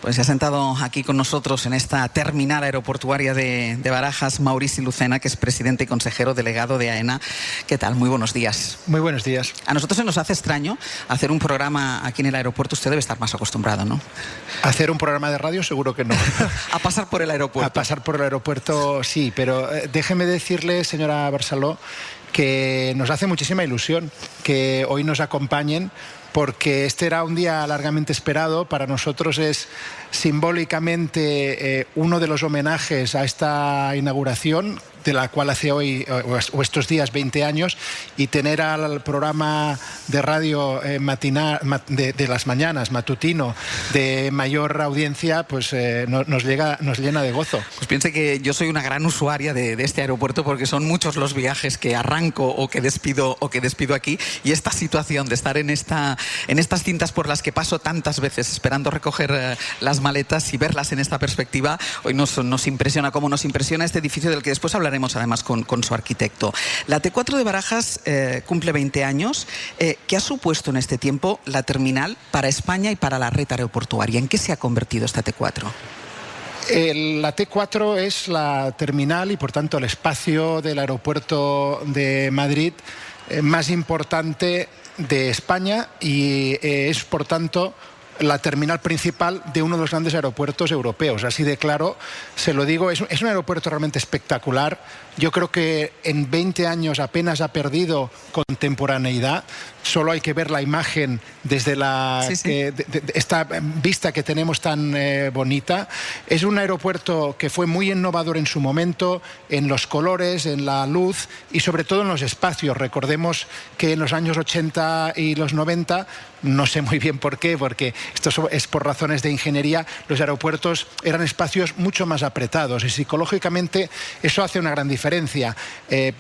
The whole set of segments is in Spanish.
Pues se ha sentado aquí con nosotros en esta terminal aeroportuaria de Barajas Maurici Lucena, que es presidente y consejero delegado de AENA. ¿Qué tal? Muy buenos días. Muy buenos días. A nosotros se nos hace extraño hacer un programa aquí en el aeropuerto. Usted debe estar más acostumbrado, ¿no? Hacer un programa de radio seguro que no. A pasar por el aeropuerto. A pasar por el aeropuerto sí, pero déjeme decirle, señora Barceló, que nos hace muchísima ilusión que hoy nos acompañen, porque este era un día largamente esperado. Para nosotros es simbólicamente uno de los homenajes a esta inauguración, de la cual hace hoy o estos días 20 años, y tener al programa de radio matinal de las mañanas, matutino, de mayor audiencia, pues nos llena de gozo. Pues piense que yo soy una gran usuaria de este aeropuerto, porque son muchos los viajes que arranco o que despido aquí, y esta situación de estar en estas cintas por las que paso tantas veces esperando recoger las maletas y verlas en esta perspectiva, hoy nos impresiona. Como nos impresiona este edificio del que después hablaremos además con su arquitecto. La T4 de Barajas cumple 20 años. ¿Qué ha supuesto en este tiempo la terminal para España y para la red aeroportuaria? ¿En qué se ha convertido esta T4? La T4 es la terminal y, por tanto, el espacio del aeropuerto de Madrid más importante de España, y es, por tanto, la terminal principal de uno de los grandes aeropuertos europeos. Así de claro se lo digo. Es un aeropuerto realmente espectacular. Yo creo que en 20 años apenas ha perdido contemporaneidad. Solo hay que ver la imagen desde esta vista que tenemos tan bonita. Es un aeropuerto que fue muy innovador en su momento, en los colores, en la luz y sobre todo en los espacios. Recordemos que en los años 80 y los 90, no sé muy bien por qué, porque esto es por razones de ingeniería, los aeropuertos eran espacios mucho más apretados, y psicológicamente eso hace una gran diferencia.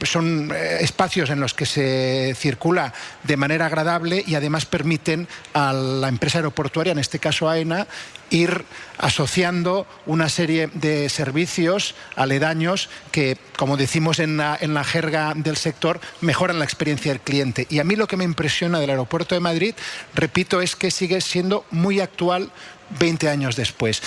Son espacios en los que se circula de manera agradable y además permiten a la empresa aeroportuaria, en este caso AENA, ir asociando una serie de servicios aledaños que, como decimos en la jerga del sector, mejoran la experiencia del cliente. Y a mí lo que me impresiona del aeropuerto de Madrid, repito, es que sigue siendo muy actual 20 años después.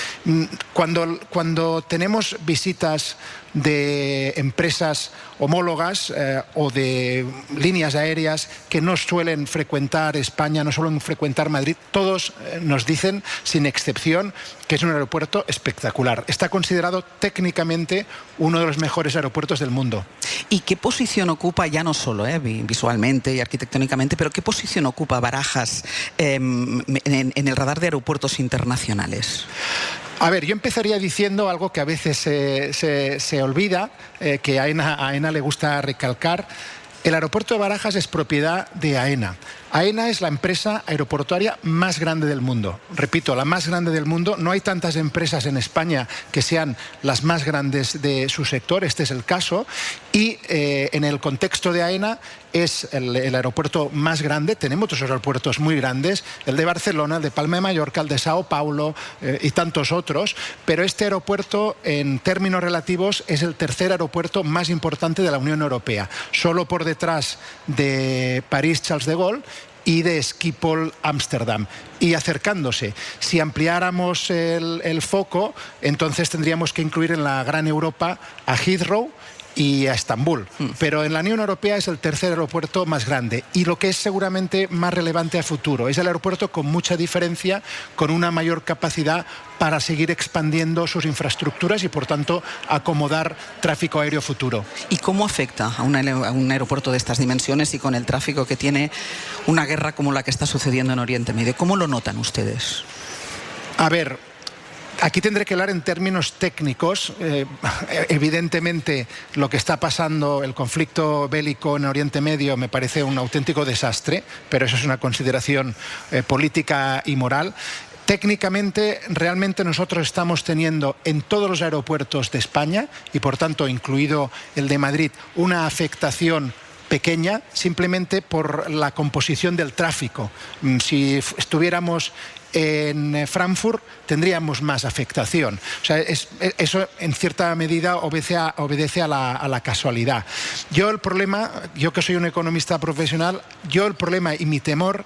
Cuando tenemos visitas de empresas homólogas o de líneas aéreas que no suelen frecuentar España, no suelen frecuentar Madrid, todos nos dicen, sin excepción, que es un aeropuerto espectacular. Está considerado técnicamente uno de los mejores aeropuertos del mundo. ¿Y qué posición ocupa, ya no solo visualmente y arquitectónicamente, pero qué posición ocupa Barajas en el radar de aeropuertos internacionales? A ver, yo empezaría diciendo algo que a veces se olvida, que a AENA le gusta recalcar. El aeropuerto de Barajas es propiedad de AENA. AENA es la empresa aeroportuaria más grande del mundo. Repito, la más grande del mundo. No hay tantas empresas en España que sean las más grandes de su sector. Este es el caso. Y en el contexto de AENA es el aeropuerto más grande. Tenemos otros aeropuertos muy grandes, el de Barcelona, el de Palma de Mallorca, el de Sao Paulo y tantos otros. Pero este aeropuerto, en términos relativos, es el tercer aeropuerto más importante de la Unión Europea, solo por detrás de París Charles de Gaulle y de Schiphol Ámsterdam, y acercándose. Si ampliáramos el foco, entonces tendríamos que incluir en la gran Europa a Heathrow y a Estambul. Pero en la Unión Europea es el tercer aeropuerto más grande, y lo que es seguramente más relevante a futuro, es el aeropuerto con mucha diferencia, con una mayor capacidad para seguir expandiendo sus infraestructuras y, por tanto, acomodar tráfico aéreo futuro. ¿Y cómo afecta a un aeropuerto de estas dimensiones y con el tráfico que tiene una guerra como la que está sucediendo en Oriente Medio? ¿Cómo lo notan ustedes? A ver, aquí tendré que hablar en términos técnicos. Evidentemente, lo que está pasando, el conflicto bélico en Oriente Medio, me parece un auténtico desastre, pero eso es una consideración política y moral. Técnicamente, realmente nosotros estamos teniendo en todos los aeropuertos de España, y por tanto incluido el de Madrid, una afectación pequeña, simplemente por la composición del tráfico. Si estuviéramos en Frankfurt, tendríamos más afectación. O sea, eso en cierta medida obedece a la casualidad. Yo que soy un economista profesional, el problema y mi temor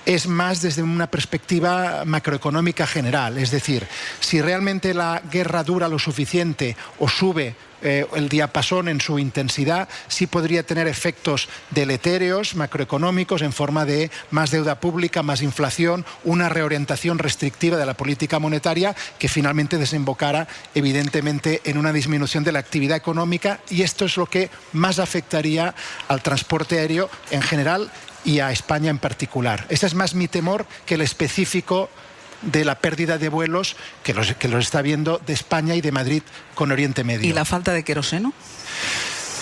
es más desde una perspectiva macroeconómica general. Es decir, si realmente la guerra dura lo suficiente o sube el diapasón en su intensidad, sí podría tener efectos deletéreos macroeconómicos en forma de más deuda pública, más inflación, una reorientación restrictiva de la política monetaria que finalmente desembocara evidentemente en una disminución de la actividad económica, y esto es lo que más afectaría al transporte aéreo en general y a España en particular. Ese es más mi temor que el específico de la pérdida de vuelos que los está viendo de España y de Madrid con Oriente Medio. ¿Y la falta de queroseno?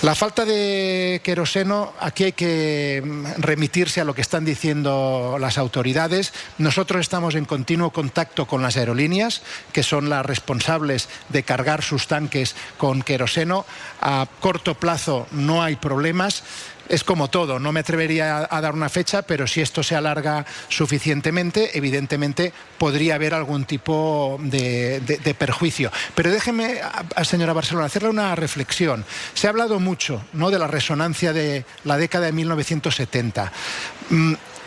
La falta de queroseno, aquí hay que remitirse a lo que están diciendo las autoridades. Nosotros estamos en continuo contacto con las aerolíneas, que son las responsables de cargar sus tanques con queroseno. A corto plazo no hay problemas. Es como todo, no me atrevería a dar una fecha, pero si esto se alarga suficientemente, evidentemente podría haber algún tipo de perjuicio. Pero déjeme, señora Barcelona, hacerle una reflexión. Se ha hablado mucho, ¿no?, de la resonancia de la década de 1970.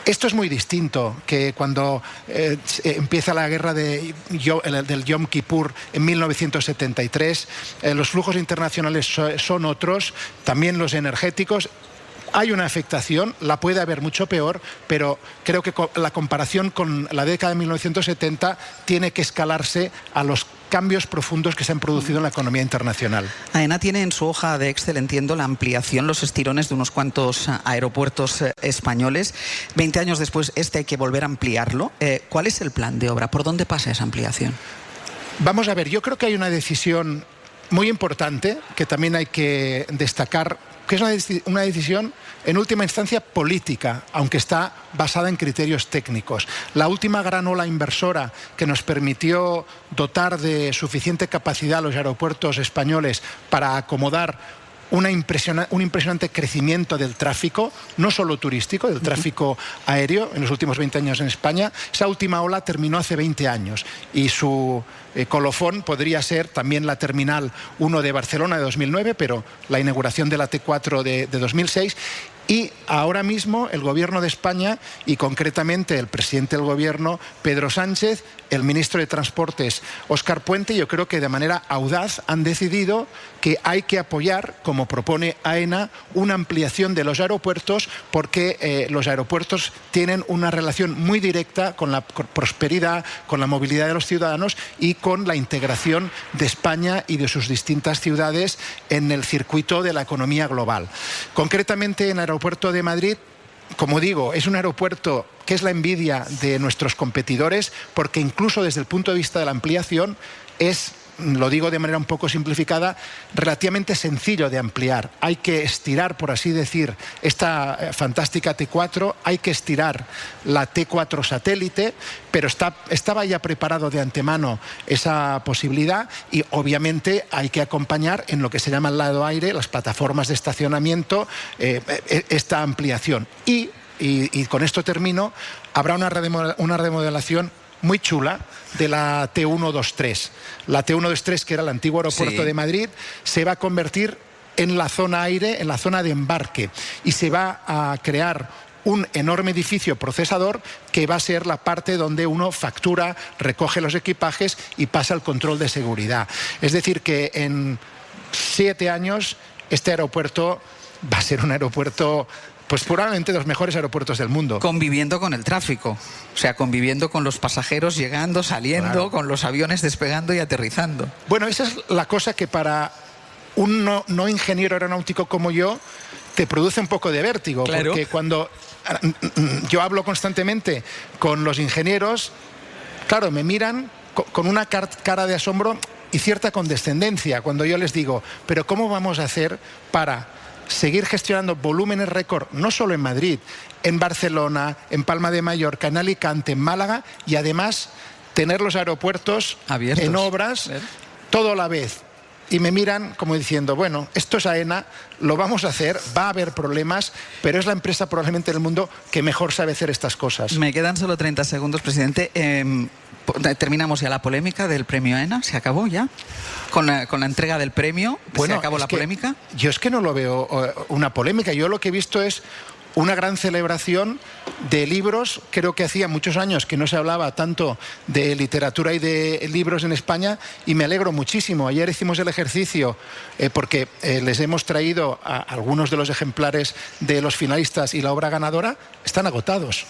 Esto es muy distinto que cuando empieza la guerra del Yom Kippur en 1973. Los flujos internacionales son otros, también los energéticos. Hay una afectación, la puede haber mucho peor, pero creo que la comparación con la década de 1970 tiene que escalarse a los cambios profundos que se han producido en la economía internacional. AENA tiene en su hoja de Excel, entiendo, la ampliación, los estirones de unos cuantos aeropuertos españoles. 20 años después, hay que volver a ampliarlo. ¿Cuál es el plan de obra? ¿Por dónde pasa esa ampliación? Vamos a ver, yo creo que hay una decisión muy importante que también hay que destacar, que es una decisión en última instancia política, aunque está basada en criterios técnicos. La última gran ola inversora que nos permitió dotar de suficiente capacidad a los aeropuertos españoles para acomodar un impresionante crecimiento del tráfico, no solo turístico, del tráfico aéreo en los últimos 20 años en España. Esa última ola terminó hace 20 años y su colofón podría ser también la Terminal 1 de Barcelona de 2009, pero la inauguración de la T4 de 2006. Y ahora mismo el Gobierno de España, y concretamente el presidente del Gobierno, Pedro Sánchez, el ministro de Transportes, Óscar Puente, yo creo que de manera audaz han decidido que hay que apoyar, como propone AENA, una ampliación de los aeropuertos, porque los aeropuertos tienen una relación muy directa con la prosperidad, con la movilidad de los ciudadanos y con la integración de España y de sus distintas ciudades en el circuito de la economía global. Concretamente en el aeropuerto de Madrid, como digo, es un aeropuerto que es la envidia de nuestros competidores, porque incluso desde el punto de vista de la ampliación es, lo digo de manera un poco simplificada, relativamente sencillo de ampliar. Hay que estirar, por así decir, esta fantástica T4, hay que estirar la T4 satélite, pero estaba ya preparado de antemano esa posibilidad, y obviamente hay que acompañar en lo que se llama el lado aire, las plataformas de estacionamiento, esta ampliación. Y con esto termino, habrá una remodelación muy chula de la T123. La T123, que era el antiguo aeropuerto de Madrid, se va a convertir en la zona aire, en la zona de embarque, y se va a crear un enorme edificio procesador que va a ser la parte donde uno factura, recoge los equipajes y pasa el control de seguridad. Es decir, que en 7 años este aeropuerto va a ser un aeropuerto, pues probablemente de los mejores aeropuertos del mundo. Conviviendo con el tráfico, o sea, conviviendo con los pasajeros llegando, saliendo, claro, con los aviones despegando y aterrizando. Bueno, esa es la cosa que para un no ingeniero aeronáutico como yo te produce un poco de vértigo, claro, porque cuando yo hablo constantemente con los ingenieros, claro, me miran con una cara de asombro y cierta condescendencia cuando yo les digo, pero ¿cómo vamos a hacer para seguir gestionando volúmenes récord, no solo en Madrid, en Barcelona, en Palma de Mallorca, en Alicante, en Málaga, y además tener los aeropuertos abiertos, en obras, todo a la vez? Y me miran como diciendo, bueno, esto es AENA, lo vamos a hacer, va a haber problemas, pero es la empresa probablemente del mundo que mejor sabe hacer estas cosas. Me quedan solo 30 segundos, presidente. Terminamos ya la polémica del premio AENA, ¿se acabó ya? Con la entrega del premio, bueno, ¿se acabó la polémica? Yo es que no lo veo una polémica, yo lo que he visto es una gran celebración de libros. Creo que hacía muchos años que no se hablaba tanto de literatura y de libros en España, y me alegro muchísimo. Ayer hicimos el ejercicio porque les hemos traído a algunos de los ejemplares de los finalistas, y la obra ganadora están agotados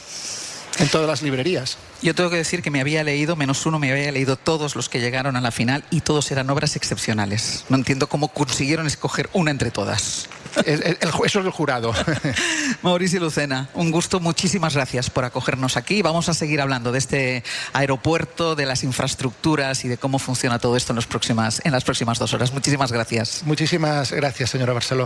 en todas las librerías. Yo tengo que decir que me había leído, menos uno, me había leído todos los que llegaron a la final, y todos eran obras excepcionales. No entiendo cómo consiguieron escoger una entre todas. Eso es el jurado. Maurici Lucena, un gusto, muchísimas gracias por acogernos aquí. Vamos a seguir hablando de este aeropuerto, de las infraestructuras y de cómo funciona todo esto en las próximas 2 horas. Muchísimas gracias. Muchísimas gracias, señora Barceló.